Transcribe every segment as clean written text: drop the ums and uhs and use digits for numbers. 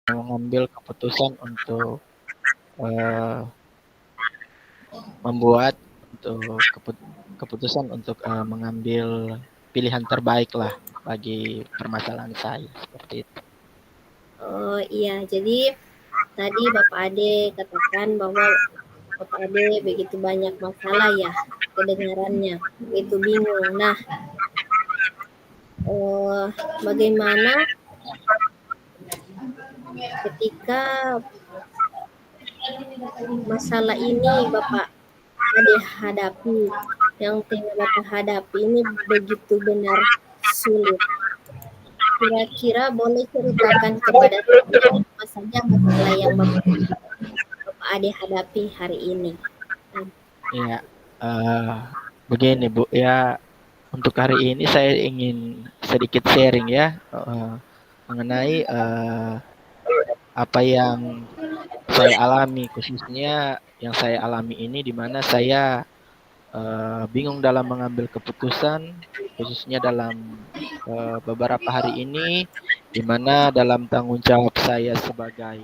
mengambil keputusan untuk uh, membuat untuk keputusan untuk mengambil pilihan terbaik lah bagi permasalahan saya seperti itu. Oh iya, jadi tadi Bapak Ade katakan bahwa Bapak Ade begitu banyak masalah ya kedengarannya, begitu bingung. Nah, bagaimana ketika masalah ini Bapak Ade hadapi, yang tengah Bapak hadapi ini begitu benar sulit. Kira-kira boleh ceritakan kepada saya apa saja masalah yang Bapak Ade hadapi hari ini? Ya, begini Bu, ya untuk hari ini saya ingin sedikit sharing ya mengenai apa yang saya alami, khususnya yang saya alami ini di mana saya bingung dalam mengambil keputusan, khususnya dalam beberapa hari ini, di mana dalam tanggung jawab saya sebagai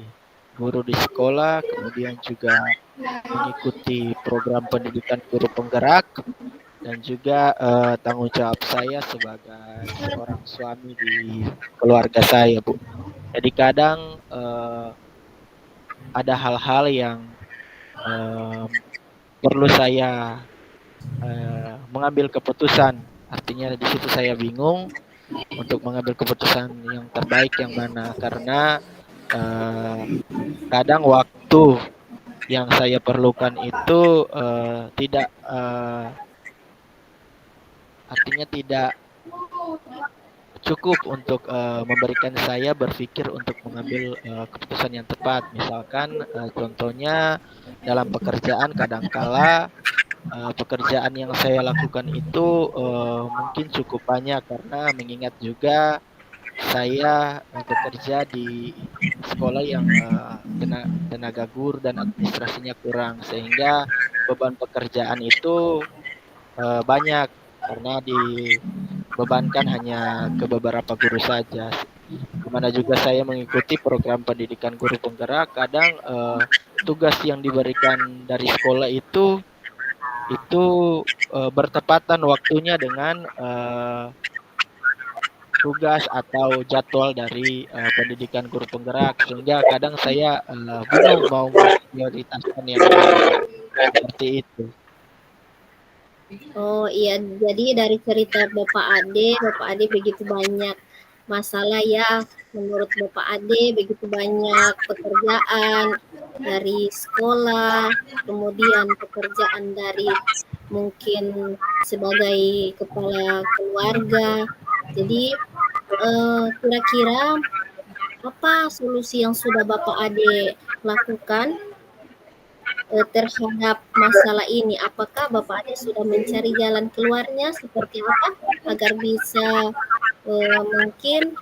guru di sekolah, kemudian juga mengikuti program pendidikan guru penggerak, dan juga tanggung jawab saya sebagai seorang suami di keluarga saya, Bu. Jadi kadang ada hal-hal yang perlu saya mengambil keputusan. Artinya di situ saya bingung untuk mengambil keputusan yang terbaik yang mana, karena kadang waktu yang saya perlukan itu tidak artinya tidak cukup untuk memberikan saya berpikir untuk mengambil keputusan yang tepat. Misalkan contohnya dalam pekerjaan kadangkala pekerjaan yang saya lakukan itu mungkin cukup banyak, karena mengingat juga saya bekerja di sekolah yang tenaga guru dan administrasinya kurang, sehingga beban pekerjaan itu banyak karena dibebankan hanya ke beberapa guru saja. Dimana juga saya mengikuti program pendidikan guru penggerak, kadang tugas yang diberikan dari sekolah itu bertepatan waktunya dengan tugas atau jadwal dari pendidikan guru penggerak, sehingga kadang saya bingung mau memprioritaskan yang mana, seperti itu. Oh iya, jadi dari cerita Bapak Ade begitu banyak masalah ya. Menurut Bapak Ade begitu banyak pekerjaan dari sekolah, kemudian pekerjaan dari mungkin sebagai kepala keluarga. Jadi kira-kira apa solusi yang sudah Bapak Ade lakukan terhadap masalah ini? Apakah Bapak Ade sudah mencari jalan keluarnya seperti apa agar bisa mungkin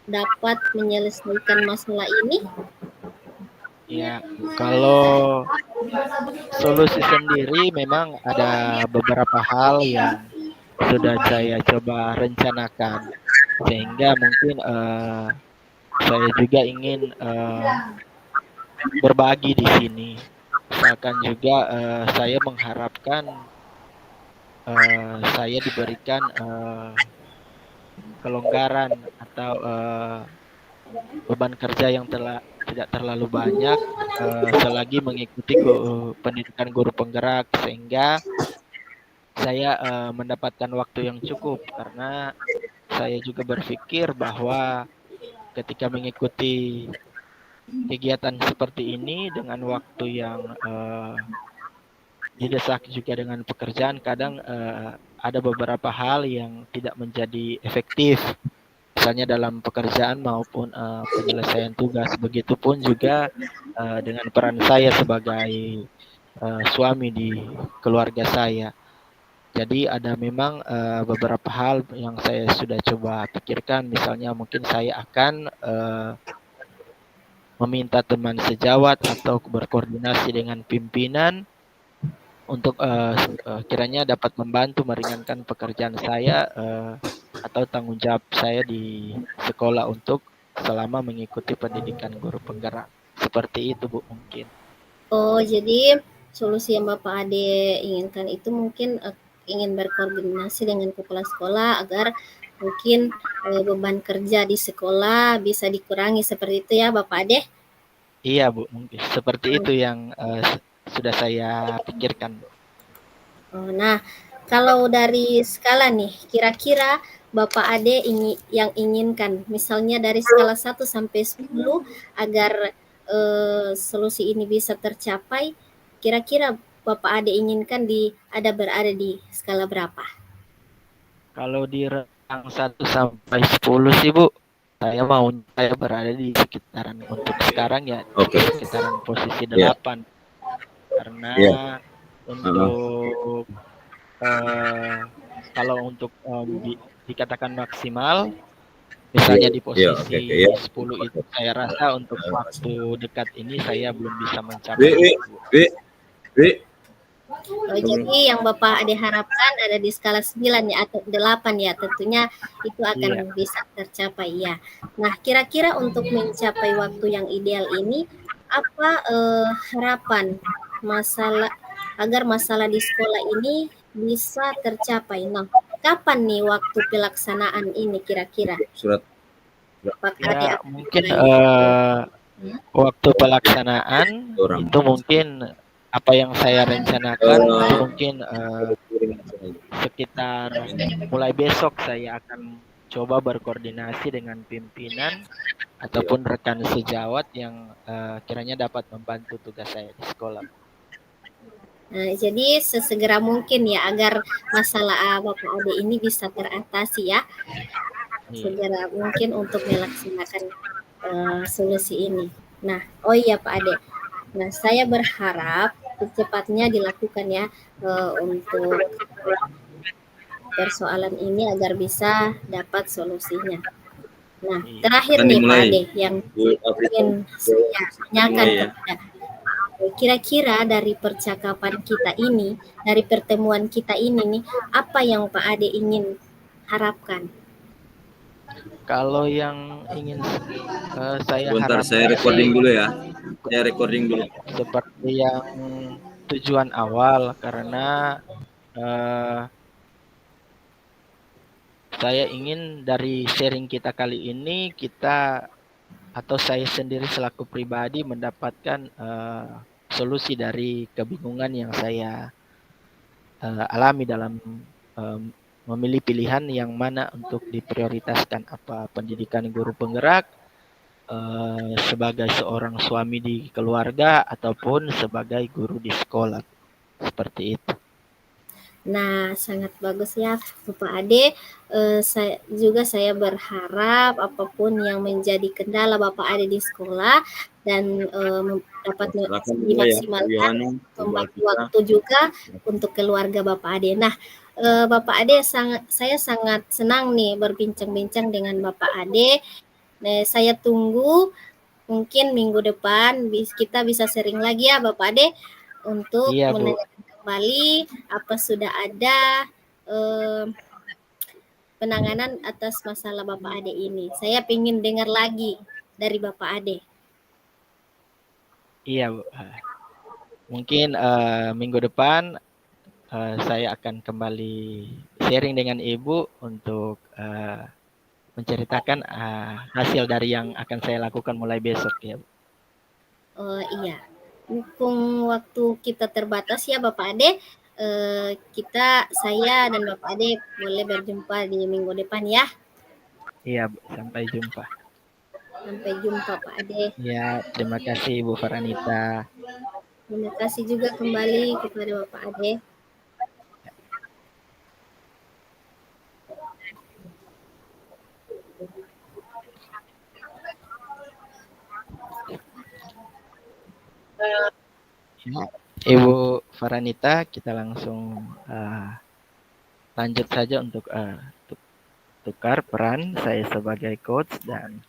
dapat menyelesaikan masalah ini? Ya, kalau solusi sendiri memang ada beberapa hal yang sudah saya coba rencanakan, sehingga mungkin saya juga ingin berbagi di sini. Misalkan juga saya mengharapkan saya diberikan kelonggaran atau beban kerja yang tidak terlalu banyak selagi mengikuti pendidikan guru penggerak, sehingga saya mendapatkan waktu yang cukup, karena saya juga berpikir bahwa ketika mengikuti kegiatan seperti ini dengan waktu yang didesak juga dengan pekerjaan, kadang ada beberapa hal yang tidak menjadi efektif, misalnya dalam pekerjaan maupun penyelesaian tugas. Begitupun juga dengan peran saya sebagai suami di keluarga saya. Jadi ada memang beberapa hal yang saya sudah coba pikirkan, misalnya mungkin saya akan meminta teman sejawat atau berkoordinasi dengan pimpinan untuk kiranya dapat membantu meringankan pekerjaan saya atau tanggung jawab saya di sekolah untuk selama mengikuti pendidikan guru penggerak. Seperti itu Bu mungkin. Oh, jadi solusi yang Bapak Ade inginkan itu mungkin ingin berkoordinasi dengan kepala sekolah agar mungkin beban kerja di sekolah bisa dikurangi seperti itu ya Bapak Ade. Iya Bu, mungkin seperti itu yang sudah saya pikirkan Bu. Oh, nah, kalau dari skala nih, kira-kira Bapak Ade yang inginkan, misalnya dari skala 1 sampai 10 agar solusi ini bisa tercapai, kira-kira Bapak Ade inginkan berada di skala berapa? Kalau di rentang 1 sampai 10 sih Bu, saya berada di sekitaran untuk sekarang ya Oke. di sekitaran posisi Iya. 8. Karena Iya. untuk kalau untuk dikatakan maksimal, misalnya di Iya, posisi oke, iya. 10 itu saya rasa untuk waktu dekat ini saya belum bisa Wi, mencapai wi, itu, Bu. wi, wi. Jadi yang Bapak Ade harapkan ada di skala 9 ya atau 8 ya, tentunya itu akan Iya. bisa tercapai ya. Nah, kira-kira untuk mencapai waktu yang ideal ini apa harapan agar masalah di sekolah ini bisa tercapai? Nah, kapan nih waktu pelaksanaan ini kira-kira? Surat. Bapak Ade Ya akan mungkin mulai. waktu pelaksanaan Orang. itu mungkin apa yang saya rencanakan itu mungkin sekitar mulai besok saya akan coba berkoordinasi dengan pimpinan ataupun rekan sejawat yang kiranya dapat membantu tugas saya di sekolah. Nah, jadi sesegera mungkin ya agar masalah Bapak Ade ini bisa teratasi ya. Iya. Segera mungkin untuk melaksanakan solusi ini. Nah, oh iya Pak Ade. Nah, saya berharap secepatnya dilakukan ya untuk persoalan ini agar bisa dapat solusinya. Nah, terakhir Akan nih Pak dimulai. Ade yang ingin saya tanyakan Dimulai ya. kepada kira-kira dari percakapan kita ini, dari pertemuan kita ini nih, apa yang Pak Ade ingin harapkan? Kalau yang ingin saya Bentar, harapkan saya recording sih dulu ya. Saya recording dulu. seperti yang tujuan awal, karena saya ingin dari sharing kita kali ini kita atau saya sendiri selaku pribadi mendapatkan solusi dari kebingungan yang saya alami dalam memilih pilihan yang mana untuk diprioritaskan, apa pendidikan guru penggerak sebagai seorang suami di keluarga ataupun sebagai guru di sekolah, seperti itu. Nah, sangat bagus ya, Bapak Ade. Saya berharap apapun yang menjadi kendala Bapak Ade di sekolah dan dapat Silakan dulu ya, dimaksimalkan, Yohana, membagi kita. waktu juga untuk keluarga Bapak Ade. Nah, Bapak Ade saya sangat senang nih berbincang-bincang dengan Bapak Ade. Nah, saya tunggu mungkin minggu depan kita bisa sering lagi ya Bapak Ade untuk Iya, Bu. menanyakan kembali apa sudah ada penanganan atas masalah Bapak Ade ini. Saya ingin dengar lagi dari Bapak Ade. Iya, Bu. Mungkin minggu depan saya akan kembali sharing dengan Ibu untuk menceritakan hasil dari yang akan saya lakukan mulai besok ya, Bu. Oh iya, mumpung waktu kita terbatas ya Bapak Ade, saya dan Bapak Ade boleh berjumpa di minggu depan ya. Iya, Bu. Sampai jumpa. Sampai jumpa Pak Ade. Ya, terima kasih Bu Faranita. Terima kasih juga kembali kepada Bapak Ade. Ibu Faranita, kita langsung lanjut saja untuk tukar peran, saya sebagai coach dan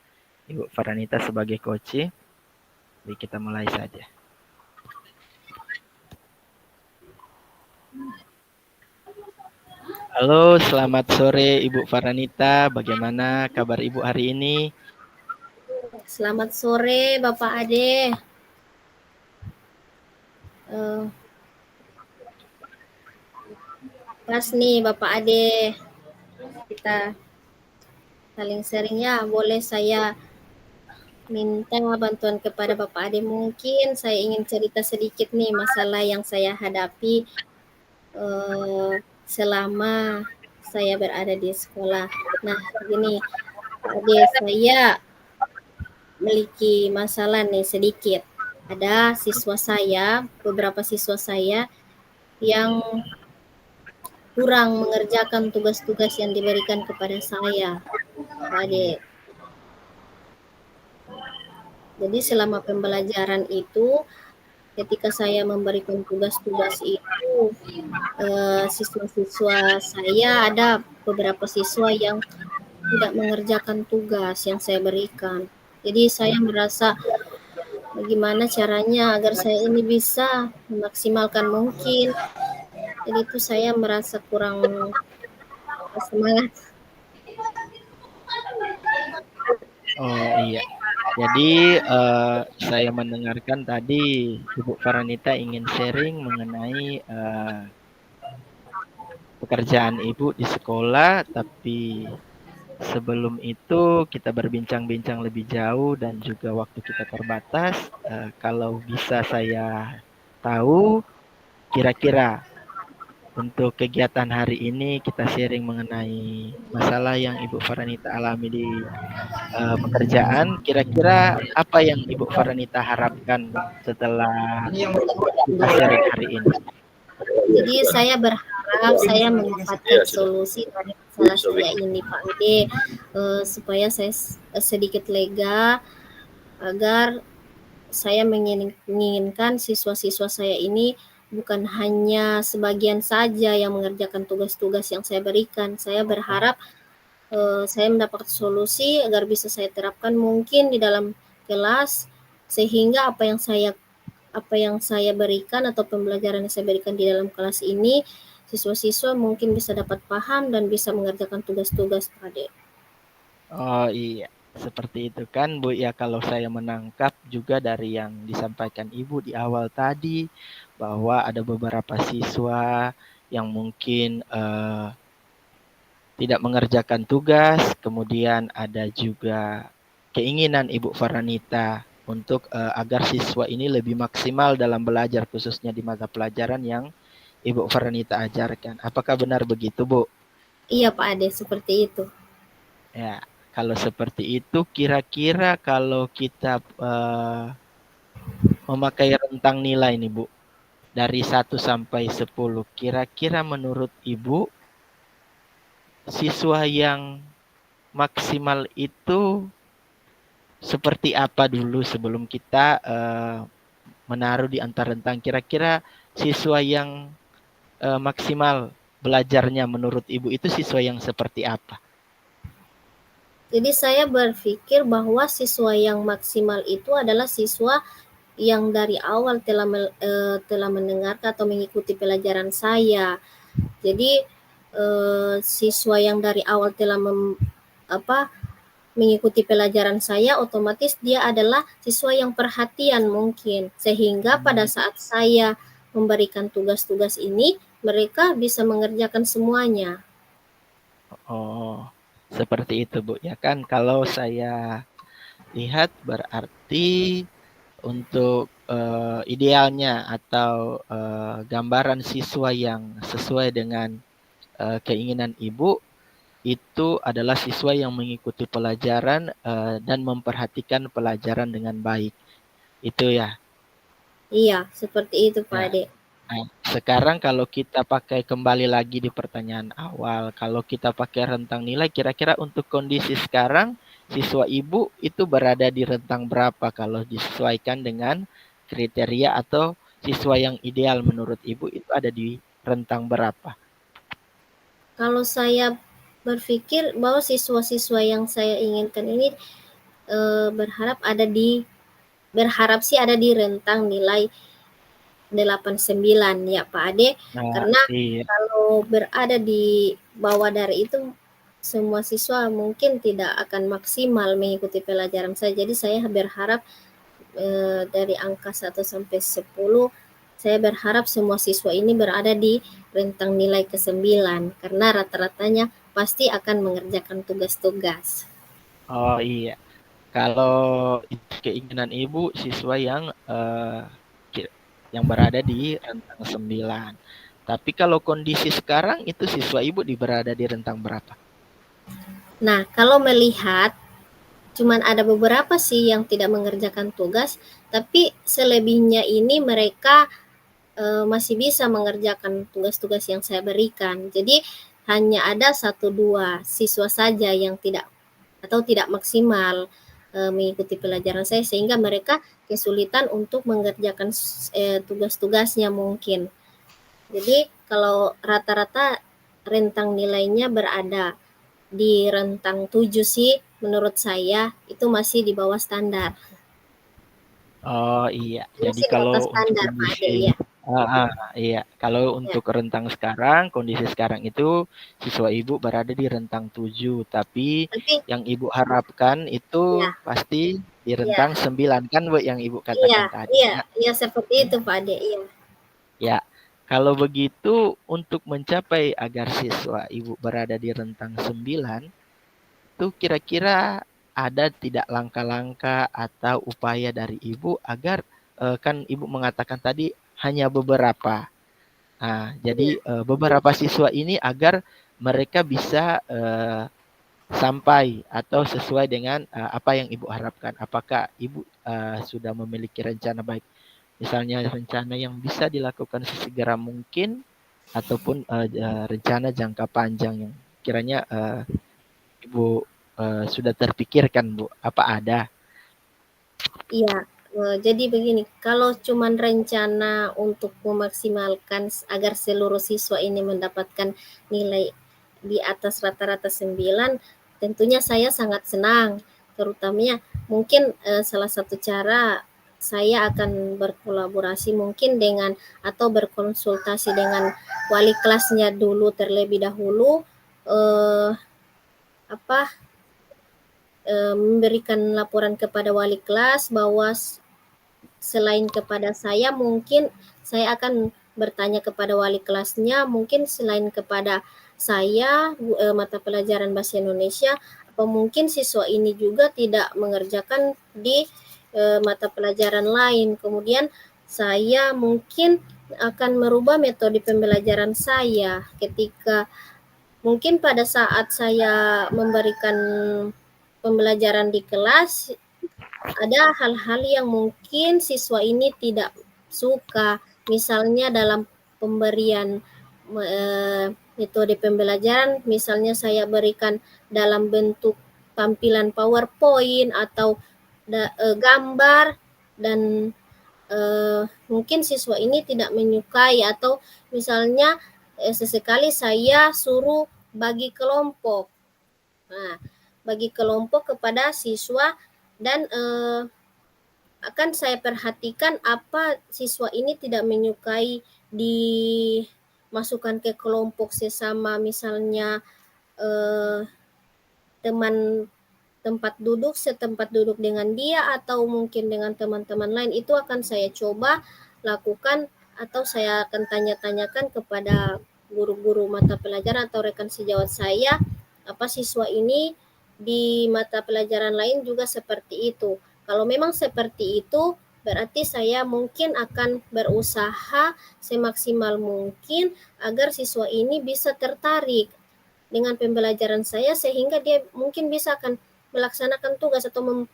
Ibu Faranita sebagai coach. Jadi kita mulai saja. Halo, selamat sore Ibu Faranita. Bagaimana kabar Ibu hari ini? Selamat sore Bapak Ade. Pas nih Bapak Ade, kita saling sharing ya. Boleh saya minta bantuan kepada Bapak Ade? Mungkin saya ingin cerita sedikit nih masalah yang saya hadapi selama saya berada di sekolah. Nah, gini, Ade, saya memiliki masalah nih sedikit. Ada siswa saya, beberapa siswa saya yang kurang mengerjakan tugas-tugas yang diberikan kepada saya, Pak Ade. Jadi selama pembelajaran itu, ketika saya memberikan tugas-tugas itu, siswa-siswa saya ada beberapa siswa yang tidak mengerjakan tugas yang saya berikan. Jadi saya merasa bagaimana caranya agar saya ini bisa memaksimalkan mungkin. Jadi itu saya merasa kurang semangat. Oh iya. Jadi saya mendengarkan tadi Ibu Farhanita ingin sharing mengenai pekerjaan Ibu di sekolah, tapi sebelum itu kita berbincang-bincang lebih jauh dan juga waktu kita terbatas. Kalau bisa saya tahu, kira-kira untuk kegiatan hari ini kita sharing mengenai masalah yang Ibu Farhanita alami di pekerjaan. Kira-kira apa yang Ibu Farhanita harapkan setelah kita sharing hari ini? Jadi saya berharap saya mendapatkan solusi dari masalah saya ini, Pak Ade, supaya saya sedikit lega agar saya menginginkan siswa-siswa saya ini bukan hanya sebagian saja yang mengerjakan tugas-tugas yang saya berikan. Saya berharap saya mendapat solusi agar bisa saya terapkan mungkin di dalam kelas, sehingga apa yang saya berikan atau pembelajaran yang saya berikan di dalam kelas ini, siswa-siswa mungkin bisa dapat paham dan bisa mengerjakan tugas-tugas, Pak Ade. Oh iya, seperti itu kan Bu ya, kalau saya menangkap juga dari yang disampaikan Ibu di awal tadi, bahwa ada beberapa siswa yang mungkin tidak mengerjakan tugas, kemudian ada juga keinginan Ibu Farhanita untuk agar siswa ini lebih maksimal dalam belajar, khususnya di mata pelajaran yang Ibu Farhanita ajarkan. Apakah benar begitu, Bu? Iya, Pak Ade, seperti itu. Ya, kalau seperti itu, kira-kira kalau kita memakai rentang nilai nih, Bu, dari 1 sampai 10, kira-kira menurut Ibu, siswa yang maksimal itu seperti apa dulu sebelum kita menaruh di antara rentang? Kira-kira siswa yang maksimal belajarnya menurut Ibu itu siswa yang seperti apa? Jadi saya berpikir bahwa siswa yang maksimal itu adalah siswa yang dari awal telah mendengarkan atau mengikuti pelajaran saya. Jadi siswa yang dari awal telah mengikuti pelajaran saya, otomatis dia adalah siswa yang perhatian mungkin, sehingga pada saat saya memberikan tugas-tugas ini, mereka bisa mengerjakan semuanya. Oh, seperti itu Bu ya kan. Kalau saya lihat berarti untuk idealnya atau gambaran siswa yang sesuai dengan keinginan Ibu itu adalah siswa yang mengikuti pelajaran dan memperhatikan pelajaran dengan baik. Itu ya. Iya, seperti itu Pak Ya. Ade. Nah, sekarang kalau kita pakai kembali lagi di pertanyaan awal, kalau kita pakai rentang nilai, kira-kira untuk kondisi sekarang, siswa Ibu itu berada di rentang berapa kalau disesuaikan dengan kriteria atau siswa yang ideal menurut Ibu itu ada di rentang berapa? Kalau saya berpikir bahwa siswa-siswa yang saya inginkan ini berharap sih ada di rentang nilai 89 ya Pak Ade, Nah, karena iya. kalau berada di bawah dari itu semua siswa mungkin tidak akan maksimal mengikuti pelajaran saya. Jadi saya berharap dari angka 1 sampai 10, saya berharap semua siswa ini berada di rentang nilai ke-9 karena rata-ratanya pasti akan mengerjakan tugas-tugas. Oh iya, kalau itu keinginan ibu siswa yang berada di rentang 9. Tapi kalau kondisi sekarang itu siswa ibu berada di rentang berapa? Nah, kalau melihat cuman ada beberapa sih yang tidak mengerjakan tugas, tapi selebihnya ini mereka masih bisa mengerjakan tugas-tugas yang saya berikan. Jadi hanya ada 1-2 siswa saja yang tidak atau tidak maksimal mengikuti pelajaran saya sehingga mereka kesulitan untuk mengerjakan tugas-tugasnya mungkin. Jadi kalau rata-rata rentang nilainya berada di rentang 7 sih menurut saya itu masih di bawah standar. Oh iya, jadi Masih di atas kalau untuk standar Pak Ade kondisi ya. iya, kalau Ya, untuk rentang sekarang, kondisi sekarang itu siswa ibu berada di rentang 7, tapi tapi yang ibu harapkan itu ya, pasti di ya, rentang 9 kan Bu yang ibu iya, katakan tadi iya, ya. iya seperti itu Pak Ade, iya. Ya, kalau begitu untuk mencapai agar siswa ibu berada di rentang 9, itu kira-kira ada tidak langkah-langkah atau upaya dari ibu agar kan ibu mengatakan tadi hanya beberapa. Nah, Iya, jadi beberapa siswa ini agar mereka bisa sampai atau sesuai dengan apa yang ibu harapkan. Apakah ibu sudah memiliki rencana baik, misalnya rencana yang bisa dilakukan sesegera mungkin ataupun rencana jangka panjang yang kiranya ibu sudah terpikirkan Bu? Apa ada? iya. Jadi begini, kalau cuman rencana untuk memaksimalkan agar seluruh siswa ini mendapatkan nilai di atas rata-rata 9, tentunya saya sangat senang. Terutamanya mungkin salah satu cara saya akan berkolaborasi mungkin dengan atau berkonsultasi dengan wali kelasnya dulu terlebih dahulu, eh, apa memberikan laporan kepada wali kelas bahwa selain kepada saya mungkin saya akan bertanya kepada wali kelasnya, mungkin selain kepada saya mata pelajaran bahasa Indonesia, apa mungkin siswa ini juga tidak mengerjakan di mata pelajaran lain. Kemudian saya mungkin akan merubah metode pembelajaran saya ketika mungkin pada saat saya memberikan pembelajaran di kelas ada hal-hal yang mungkin siswa ini tidak suka, misalnya dalam pemberian metode pembelajaran, misalnya saya berikan dalam bentuk tampilan PowerPoint atau gambar dan mungkin siswa ini tidak menyukai atau misalnya sesekali saya suruh bagi kelompok. Nah, bagi kelompok kepada siswa dan akan saya perhatikan apa siswa ini tidak menyukai dimasukkan ke kelompok sesama misalnya teman tempat duduk setempat duduk dengan dia atau mungkin dengan teman-teman lain itu akan saya coba lakukan atau saya akan tanya-tanyakan kepada guru-guru mata pelajaran atau rekan sejawat saya apa siswa ini di mata pelajaran lain juga seperti itu. Kalau memang seperti itu berarti saya mungkin akan berusaha semaksimal mungkin agar siswa ini bisa tertarik dengan pembelajaran saya sehingga dia mungkin bisa akan melaksanakan tugas atau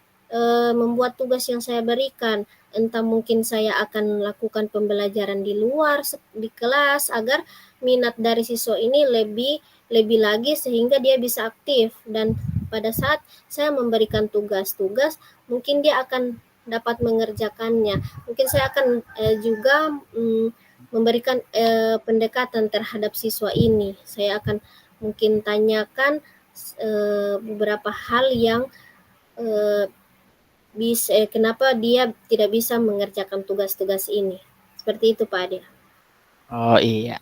membuat tugas yang saya berikan. Entah mungkin saya akan lakukan pembelajaran di luar di kelas agar minat dari siswa ini lebih lebih lagi sehingga dia bisa aktif dan pada saat saya memberikan tugas-tugas mungkin dia akan dapat mengerjakannya. Mungkin saya akan juga memberikan pendekatan terhadap siswa ini. Saya akan mungkin tanyakan beberapa hal yang kenapa dia tidak bisa mengerjakan tugas-tugas ini. Seperti itu Pak Ade. Oh iya.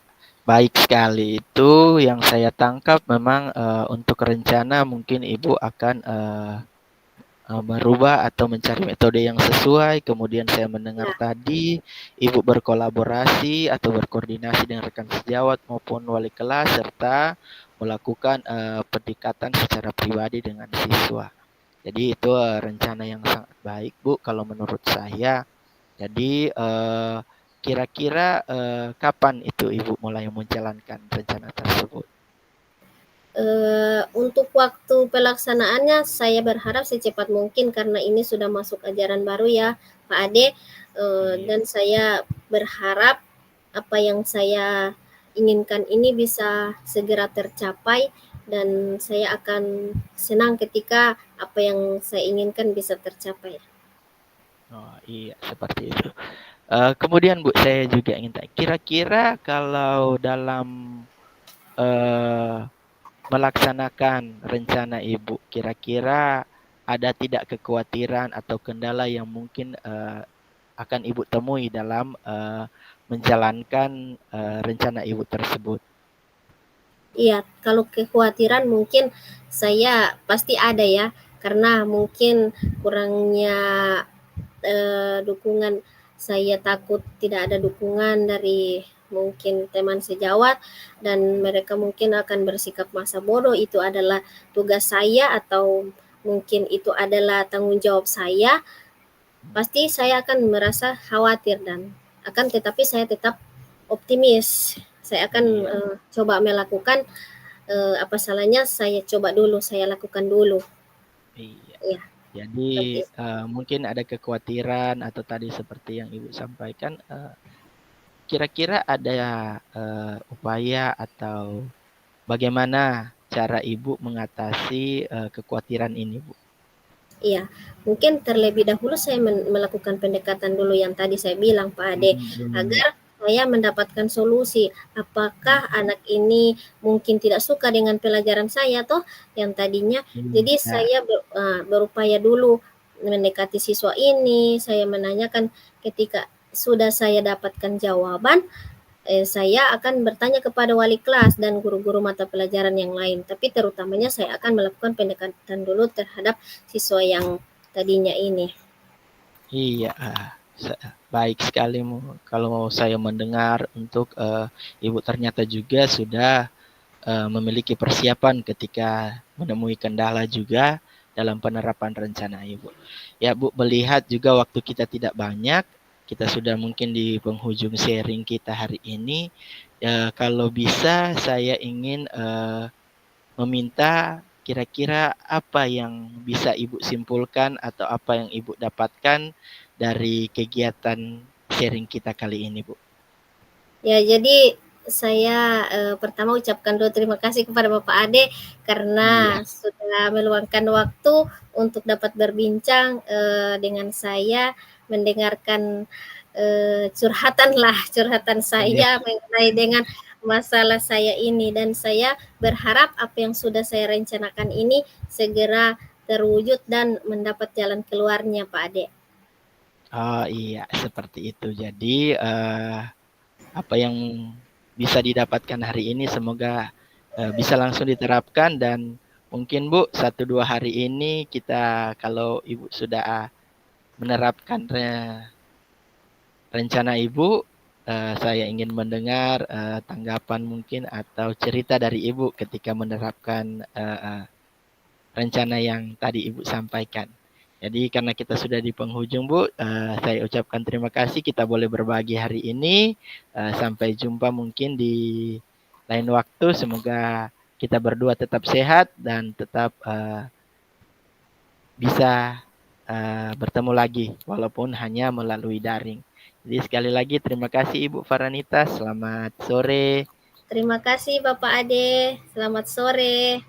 Baik sekali. Itu yang saya tangkap memang untuk rencana mungkin Ibu akan merubah atau mencari metode yang sesuai. Kemudian saya mendengar Ya, tadi Ibu berkolaborasi atau berkoordinasi dengan rekan sejawat maupun wali kelas serta melakukan pendekatan secara pribadi dengan siswa. Jadi itu rencana yang sangat baik, Bu, kalau menurut saya. Jadi kira-kira kapan itu Ibu mulai menjalankan rencana tersebut? untuk waktu pelaksanaannya saya berharap secepat mungkin karena ini sudah masuk ajaran baru ya Pak Ade. Iya. Dan saya berharap apa yang saya inginkan ini bisa segera tercapai dan saya akan senang ketika apa yang saya inginkan bisa tercapai. Oh iya, seperti itu. Kemudian Bu, saya juga ingin tanya, kira-kira kalau dalam eh, melaksanakan rencana Ibu, kira-kira ada tidak kekhawatiran atau kendala yang mungkin akan Ibu temui dalam menjalankan rencana Ibu tersebut? Iya, kalau kekhawatiran mungkin saya pasti ada ya, karena mungkin kurangnya dukungan, saya takut tidak ada dukungan dari mungkin teman sejawat dan mereka mungkin akan bersikap masa bodoh itu adalah tugas saya atau mungkin itu adalah tanggung jawab saya, pasti saya akan merasa khawatir dan tetapi saya tetap optimis. Saya akan Iya, coba melakukan, apa salahnya saya coba dulu, saya lakukan dulu. iya. Ya, Jadi seperti mungkin ada kekhawatiran atau tadi seperti yang Ibu sampaikan, kira-kira ada upaya atau bagaimana cara Ibu mengatasi kekhawatiran ini, Bu? Iya, mungkin terlebih dahulu saya melakukan pendekatan dulu yang tadi saya bilang Pak Ade, Iya, agar saya mendapatkan solusi. Apakah anak ini mungkin tidak suka dengan pelajaran saya toh yang tadinya. Jadi iya, saya berupaya dulu mendekati siswa ini, saya menanyakan ketika sudah saya dapatkan jawaban, saya akan bertanya kepada wali kelas dan guru-guru mata pelajaran yang lain. Tapi terutamanya saya akan melakukan pendekatan dulu terhadap siswa yang tadinya ini. iya. Baik sekali kalau saya mendengar untuk Ibu ternyata juga sudah memiliki persiapan ketika menemui kendala juga dalam penerapan rencana Ibu. Ya Bu, melihat juga waktu kita tidak banyak, kita sudah mungkin di penghujung sharing kita hari ini. Kalau bisa saya ingin meminta kira-kira apa yang bisa Ibu simpulkan atau apa yang Ibu dapatkan dari kegiatan sharing kita kali ini, Bu. Ya, jadi saya pertama ucapkan dulu terima kasih kepada Bapak Ade Iya, karena sudah meluangkan waktu untuk dapat berbincang dengan saya, mendengarkan curhatan iya. saya mengenai dengan masalah saya ini dan saya berharap apa yang sudah saya rencanakan ini segera terwujud dan mendapat jalan keluarnya, Pak Ade. Oh iya, seperti itu. Jadi apa yang bisa didapatkan hari ini semoga bisa langsung diterapkan dan mungkin Bu 1-2 hari ini kita kalau Ibu sudah menerapkan rencana Ibu, saya ingin mendengar tanggapan mungkin atau cerita dari Ibu ketika menerapkan rencana yang tadi Ibu sampaikan. Jadi karena kita sudah di penghujung Bu, saya ucapkan terima kasih kita boleh berbagi hari ini. Sampai jumpa mungkin di lain waktu. Semoga kita berdua tetap sehat dan tetap bisa bertemu lagi walaupun hanya melalui daring. Jadi sekali lagi terima kasih Ibu Farhanita. Selamat sore. Terima kasih Bapak Ade. Selamat sore.